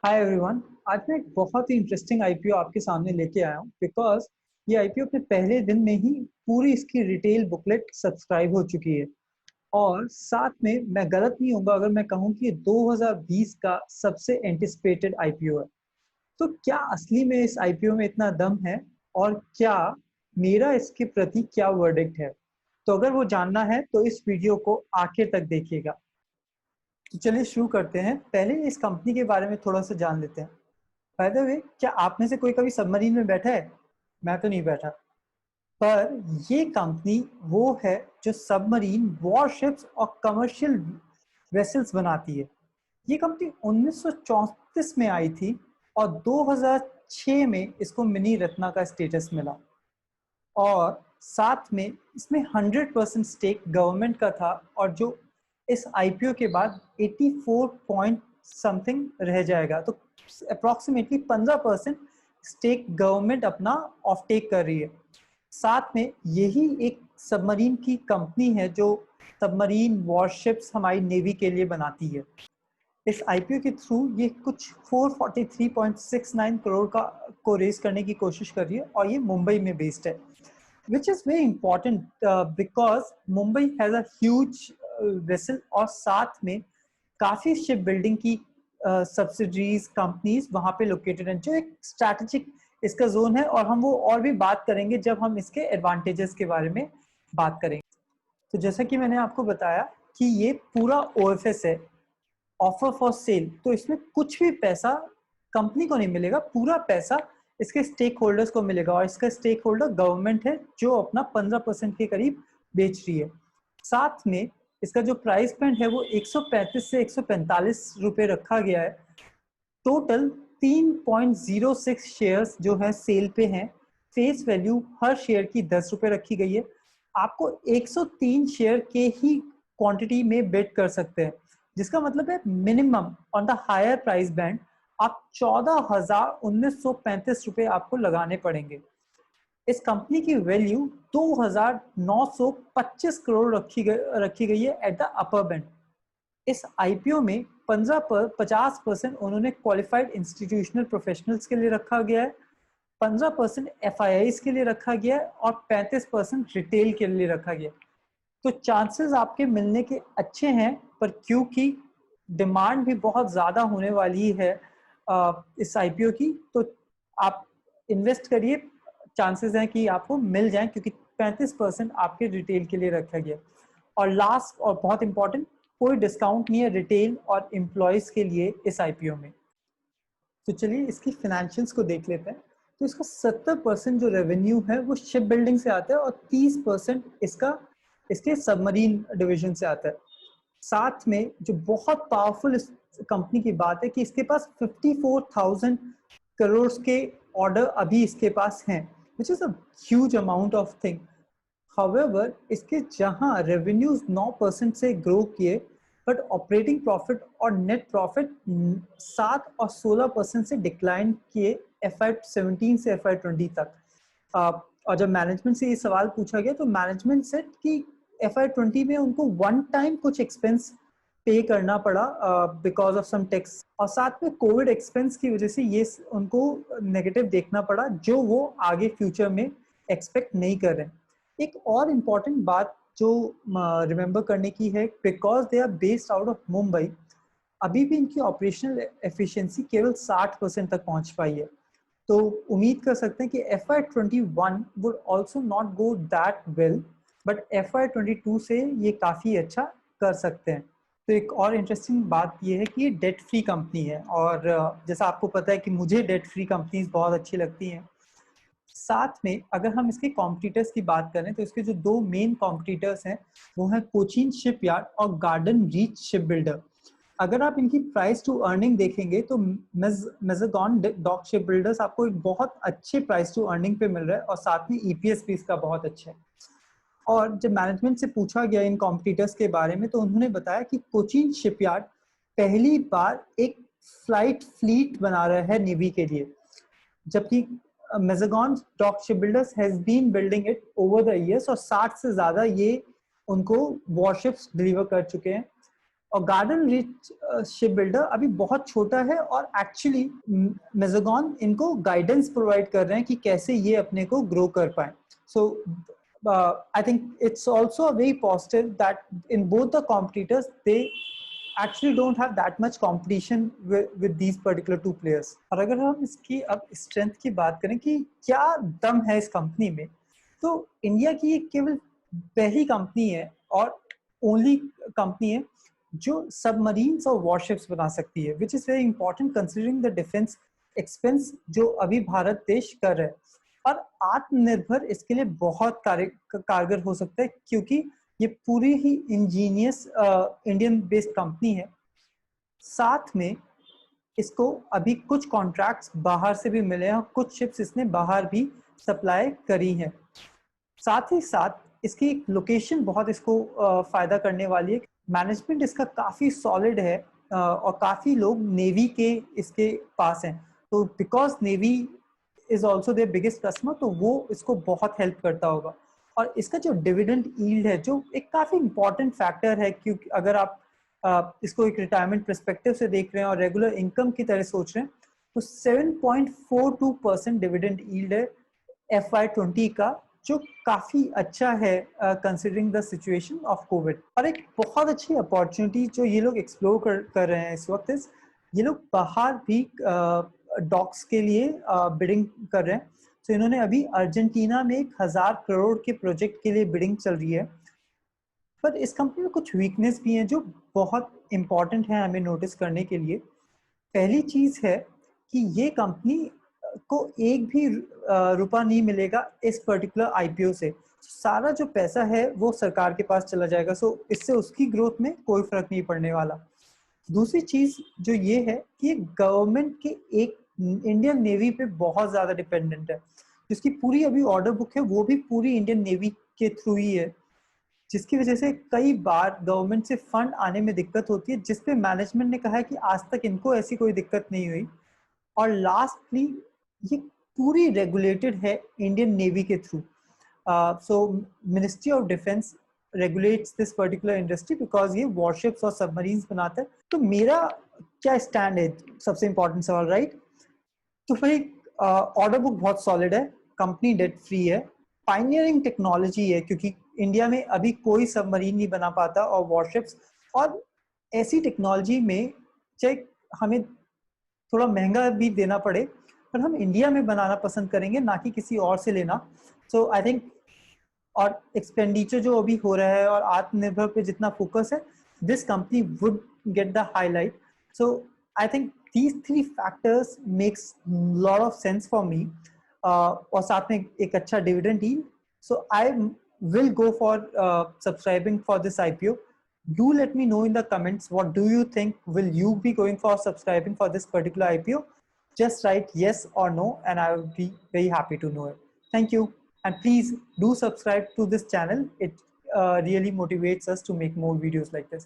Hi everyone. आज मैं एक बहुत ही इंटरेस्टिंग आईपीओ आपके सामने लेके आया हूँ बिकॉज ये आईपीओ अपने पहले दिन में ही पूरी इसकी डिटेल बुकलेट सब्सक्राइब हो चुकी है। और साथ में मैं गलत नहीं होगा अगर मैं कहूँ कि ये 2020 का सबसे एंटिसिपेटेड आईपीओ है। तो क्या असली में इस आईपीओ में इतना दम है और क्या मेरा इसके प्रति क्या वर्डिक्ट है? तो अगर वो जानना है तो इस वीडियो को आखिर तक देखिएगा। तो चलिए शुरू करते हैं। पहले इस कंपनी के बारे में थोड़ा सा जान लेते हैं। बाय द वे, क्या आप में से कोई कभी सबमरीन में बैठा है? मैं तो नहीं बैठा। पर ये कंपनी वो है जो सबमरीन वॉरशिप्स और कमर्शियल वेसल्स बनाती है। ये कंपनी 1934 में आई थी और 2006 में इसको मिनी रत्ना का स्टेटस मिला। और साथ में इसमें 100% स्टेक गवर्नमेंट का था और जो इस आईपीओ के बाद 84 पॉइंट समथिंग रह जाएगा। तो अप्रोक्सीमेटली 15% स्टेक गवर्नमेंट अपना ऑफ टेक कर रही है। साथ में यही एक सबमरीन की कंपनी है जो सबमरीन वॉरशिप्स हमारी नेवी के लिए बनाती है। इस आईपीओ के थ्रू ये कुछ 443.69 करोड़ का को रेज करने की कोशिश कर रही है और ये मुंबई में बेस्ड है, which is very important because Mumbai has a huge vessel और साथ में काफी शिप बिल्डिंग की सब्सिडरीज कंपनीज वहां पे लोकेटेड हैं जो एक स्ट्रैटेजिक इसका जोन है। और हम वो और भी बात करेंगे जब हम इसके एडवांटेजेस के बारे में बात करेंगे। तो जैसा कि मैंने आपको बताया कि ये पूरा ओएफएस है, ऑफर फॉर सेल। तो इसमें कुछ भी पैसा कंपनी को नहीं मिलेगा, पूरा पैसा इसके स्टेक होल्डर्स को मिलेगा। और इसका स्टेक होल्डर गवर्नमेंट है जो अपना 15% के करीब बेच रही है। साथ में इसका जो प्राइस पॉइंट है वो 135 से 145 रुपए रखा गया है। टोटल 3.06 शेयर्स जो है सेल पे हैं। फेस वैल्यू हर शेयर की 10 रुपए रखी गई है। आपको 103 शेयर के ही क्वांटिटी में बिड कर सकते हैं, जिसका मतलब है minimum on the higher price band आप 14,1935 रुपए आपको लगाने पड़ेंगे। इस कंपनी की वैल्यू 2,925 करोड़ रखी गई है एट द अपर बैंड। इस आईपीओ में 50% उन्होंने क्वालिफाइड इंस्टीट्यूशनल प्रोफेशनल्स के लिए रखा गया है, 15% एफआईआईज के लिए रखा गया है और 35% रिटेल के लिए रखा गया है। तो चांसेस आपके मिलने के अच्छे हैं, पर क्योंकि डिमांड भी बहुत ज़्यादा होने वाली है इस आईपीओ की, तो आप इन्वेस्ट करिए। चांसेस हैं कि आपको मिल जाए क्योंकि 35% आपके रिटेल के लिए रखा गया। और लास्ट और बहुत इंपॉर्टेंट, कोई डिस्काउंट नहीं है रिटेल और एम्प्लॉयज के लिए इस आईपीओ में। तो चलिए इसकी फाइनेंशियल्स को देख लेते हैं। तो इसका 70% जो रेवेन्यू है वो शिप बिल्डिंग से आता है और 30% इसके सबमरीन डिवीजन से आता है। साथ में जो बहुत पावरफुल इस कंपनी की बात है कि इसके पास 54,000 करोड़ के ऑर्डर अभी इसके पास हैं, which is a huge amount of thing. However इसके जहां रेवेन्यूज 9% से ग्रो किए, बट ऑपरेटिंग प्रॉफिट और नेट प्रॉफिट 7 और 16% से डिक्लाइन किए FY17 से FY20 तक। और जब मैनेजमेंट से ये सवाल पूछा गया तो मैनेजमेंट सेड कि FY20 में उनको वन टाइम कुछ एक्सपेंस पे करना पड़ा बिकॉज ऑफ सम टैक्स, और साथ में कोविड एक्सपेंस की वजह से ये उनको नेगेटिव देखना पड़ा जो वो आगे फ्यूचर में एक्सपेक्ट नहीं कर रहे हैं। एक और इम्पॉर्टेंट बात जो रिमेंबर करने की है, because they are based out of Mumbai, अभी भी इनकी ऑपरेशनल एफिशिएंसी केवल 60% तक पहुंच पाई है। तो उम्मीद कर सकते हैं कि FY21 would also not go that well, but FY22 से ये काफ़ी अच्छा कर सकते हैं। तो एक और इंटरेस्टिंग बात ये है कि ये डेट फ्री कंपनी है और जैसा आपको पता है कि मुझे डेट फ्री कंपनीज बहुत अच्छी लगती हैं। साथ में अगर हम इसके कॉम्पिटिटर्स की बात करें तो इसके जो दो मेन कॉम्पिटिटर्स हैं वो हैं कोचीन शिपयार्ड और गार्डन रीच शिप बिल्डर। अगर आप इनकी प्राइस टू अर्निंग देखेंगे तो मेज़ागॉन डॉक शिप बिल्डर्स आपको एक बहुत अच्छे प्राइस टू अर्निंग पे मिल रहा है और साथ में ईपीएस भी इसका बहुत अच्छा है। और जब मैनेजमेंट से पूछा गया इन कॉम्पिटिटर्स के बारे में तो उन्होंने बताया कि कोचीन शिपयार्ड पहली बार एक फ्लाइट फ्लीट बना रहा है नेवी के लिए, जबकि Mazagon dock ship builders has been building it over the years और 60 से ज्यादा ये उनको वॉरशिप्स डिलीवर कर चुके हैं। और गार्डन रीच शिप बिल्डर अभी बहुत छोटा है और एक्चुअली मेज़ागन इनको गाइडेंस प्रोवाइड कर रहे हैं कि कैसे ये अपने को ग्रो कर पाए. सो I think it's also a very positive that in both the competitors they actually don't have that much competition with these particular two players. और अगर हम इसकी अब स्ट्रेंथ की बात करें कि क्या दम है इस कंपनी में, तो इंडिया की ये केवल पहली कंपनी है और ओनली कंपनी है जो सबमरीन्स और वॉरशिप्स बना सकती है, which is very important considering the defence expense जो अभी भारत देश कर रहा है. और आत्मनिर्भर इसके लिए बहुत कारगर हो सकता है क्योंकि ये पूरी ही इंजीनियस इंडियन बेस्ड कंपनी है. साथ में इसको अभी कुछ कॉन्ट्रैक्ट्स बाहर से भी मिले हैं, कुछ शिप्स इसने बाहर भी सप्लाई करी हैं. साथ ही साथ इसकी लोकेशन बहुत इसको फायदा करने वाली है. मैनेजमेंट इसका काफी सॉलिड है और काफी लोग नेवी के इसके पास हैं, तो because navy is also their biggest customer, तो वो इसको बहुत हेल्प करता होगा. और इसका जो डिविडेंड यील्ड है जो एक काफी इंपॉर्टेंट फैक्टर है, क्योंकि अगर आप इसको एक रिटायरमेंट पर्सपेक्टिव से देख रहे हैं और रेगुलर इनकम की तरह सोच रहे हैं, तो 7.42% डिविडेंड यील्ड है FY20 का, जो काफी अच्छा है considering the situation of Covid. और एक बहुत अच्छी अपॉर्चुनिटी जो ये लोग एक्सप्लोर कर रहे हैं इस वक्त, ये लोग बाहर भी डॉक्स के लिए बिडिंग कर रहे हैं. तो इन्होंने अभी अर्जेंटीना में 1,000 करोड़ के प्रोजेक्ट के लिए बिडिंग चल रही है. पर इस कंपनी में कुछ वीकनेस भी हैं जो बहुत इंपॉर्टेंट है हमें नोटिस करने के लिए. पहली चीज है कि ये कंपनी को एक भी रुपया नहीं मिलेगा इस पर्टिकुलर आईपीओ से. सारा जो पैसा है वो सरकार के पास चला जाएगा. सो इससे उसकी ग्रोथ में कोई फर्क नहीं पड़ने वाला. दूसरी चीज जो ये है कि गवर्नमेंट के एक इंडियन नेवी पे बहुत ज्यादा डिपेंडेंट है. जिसकी पूरी अभी ऑर्डर बुक है वो भी पूरी इंडियन नेवी के थ्रू ही है, जिसकी वजह से कई बार गवर्नमेंट से फंड आने में दिक्कत होती है, जिसपे मैनेजमेंट ने कहा है कि आज तक इनको ऐसी कोई दिक्कत नहीं हुई. और लास्टली ये पूरी रेगुलेटेड है इंडियन नेवी के through. So ministry of defence regulates this particular industry because ये वॉरशिप्स और सबमरीन्स बनाता है. तो मेरा क्या स्टैंड है, सबसे इंपॉर्टेंट सवाल, राइट? तो भाई ऑर्डर बुक बहुत सॉलिड है, कंपनी डेट फ्री है, पायनियरिंग टेक्नोलॉजी है क्योंकि इंडिया में अभी कोई सबमरीन नहीं बना पाता और वॉरशिप्स. और ऐसी टेक्नोलॉजी में चाहे हमें थोड़ा महंगा भी देना पड़े, पर हम इंडिया में बनाना पसंद करेंगे, ना कि किसी और से लेना. सो आई थिंक और एक्सपेंडिचर जो अभी हो रहा है और आत्मनिर्भर पे जितना फोकस है, this company would get the highlight. So I think these three factors makes lot of sense for me. और साथ में एक अच्छा dividend deal. So I will go for subscribing for this IPO. Do let me know in the comments, what do you think? Will you be going for subscribing for this particular IPO? Just write yes or no and I will be very happy to know it. Thank you, and please do subscribe to this channel. It really motivates us to make more videos like this.